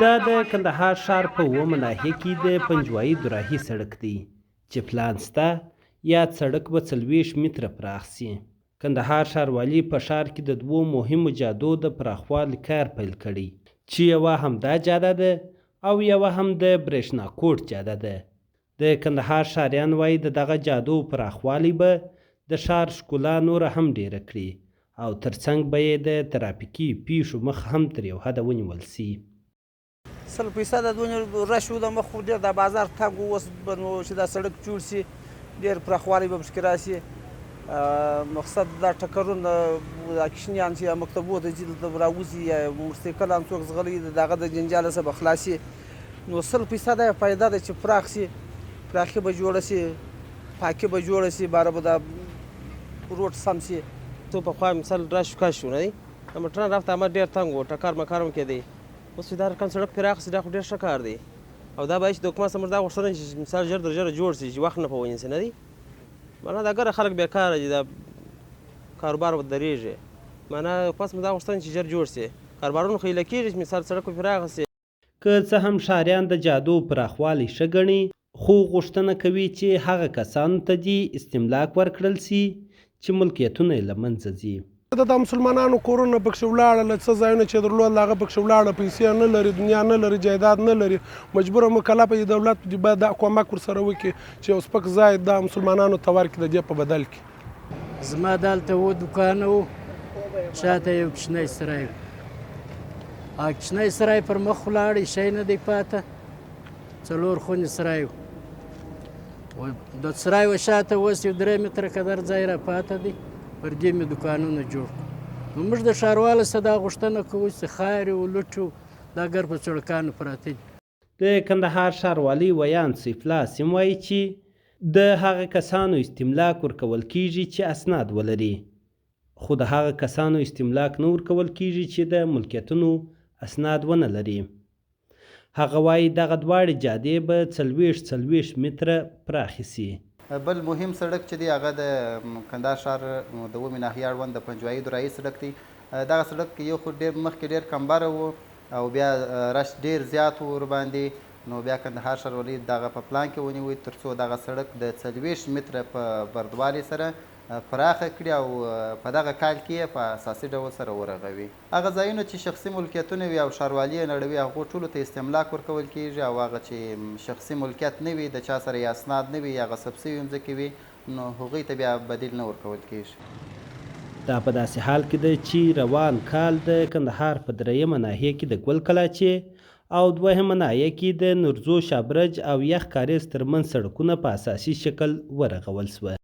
دا د کندهار ښار په اوومه ناحیه کې د پنجوایي دوراهي سړک دی چې پلان سته یاد سړک به 40 متره پراخ سي. کندهار ښاروالي په ښار کې د دوو مهمو جادو د پراخوالي کار پیل کړی چې یوه همدا جاده ده او یوه هم د برېښنا کوټ جاده ده. د کندهار ښاریان وایي د دغه جادو پراخوالی به د ښار ښکلا نوره هم ډیره کړي او ترڅنګ به یې د ترافیکي پیښو مخ هم تر یو حده ونیول سي. 100% دونه رش و د مخ خو ډېر د بازار تنګ اوس به نو چې دا سړک جوړ شي ډېر پراخوالی به پکې راشي. مقصد دا ټکرونه کشنیان چې مکتبو ته ځي دلته راوځي یا موټرسایکلان څوک ځغلي د هغه د جنجال څخه به خلاص شي. نو 100% یې فایده ده چې پراخ شي، پراخي به جوړه شي، پاکي به جوړه شي، باره به دا روډ سم شي. تو پخوا مثال رش کش نه دی د موټران رفته عمل ډېر تنګ و، ټکر مکر هم کېدی. اوس چې دا رقم سړک پراخ شي دا خو ډېر ښه کار دی او دا باید چې د حکومت څخه موږ دا غوښتنه چې مثال ژر تر ژره جوړ شي چې وخت نه په ونیسي نه دی. معنا دا ګره خلک بېکاره دي، دا کاروبار به درېږي. معنا حکومت څخه دا غوښتنه چې ژر جوړ شي، کاروبارونه خو هیله کېږي چې مثال سړک به پراخه شي. که څه هم ښاریان د جادو پراخوالی ښه ګڼي خو غوښتنه کوي چې هغه کسانو ته دې استملاک ورکړل سي چې ملکیتونه یې له منځه ځي. د مسلمانانو کورونه پکښې ولاړه، له څه ځایونه چې درلود هغه پکښې ولاړه، پیسې نه لري، دنیا نه لري، جایداد نه لري، مجبوره مکلفه یې دولت باید دا کومک ورسره وکړي چې یو سپک ځای د مسلمانانو ته ورکړي د دې په بدل کې. زما دلته و دوکان و، شاته یو کوچنی سرای و. هغه کوچنی سرای پر مخ ولاړ، شی نه دی پاته، 4 خونې سرای و. د سرای و شاته اوس یو 3 متره قدر ځای را پاته دی، پر دې مې دوکانونه جوړ کړو. نو موږ د ښاروالو څخه دا غوښتنه کوو چې خاورې ولوټو دا ګر په سړکانو پراته دي. د کندهار ښاروالي ویان سیف الله سیم وایي چې د هغه کسانو استملاک ورکول کیږي چې اسناد ولري، خو د هغه کسانو استملاک نه ورکول کیږي چې د ملکیتونو اسناد ونه لري. هغه وایي دغه دواړې جادې به 40 متره پراخې سي. بل مهم سړک چې دی هغه د کندهار ښار د اوومې ناحیې اړوند د پنجوایي دوراهي سړک دی. دغه سړک یو خو ډېر مخکې ډېر کمبره و او بیا رش ډېر زیات و ورباندې، نو بیا کندهار ښاروالي دغه په پلان کې ونیوی تر څو دغه سړک د 40 متره په بردوالي سره پراخه کړي او په دغه کال کې یې په اساسي ډول سره ورغوي. هغه ځایونه چې شخصي ملکیتونه وي او ښاروالي یې نړوي هغو ټولو ته استملاک ورکول کېږي، او هغه چې شخصي ملکیت نه وي، د چا سره یې اسناد نه وي، هغه ثبت شوي مځکې وي، نو هغوی ته بیا بدیل نه ورکول کېږي. دا په داسې حال کې ده چې روان کال د کندهار په 3مه ناحیه کې د ګل کلاچې او 2مه ناحیه کې د نورزو شابرج او یخ کاریز ترمنځ سړکونه په اساسي شکل ورغول شوه.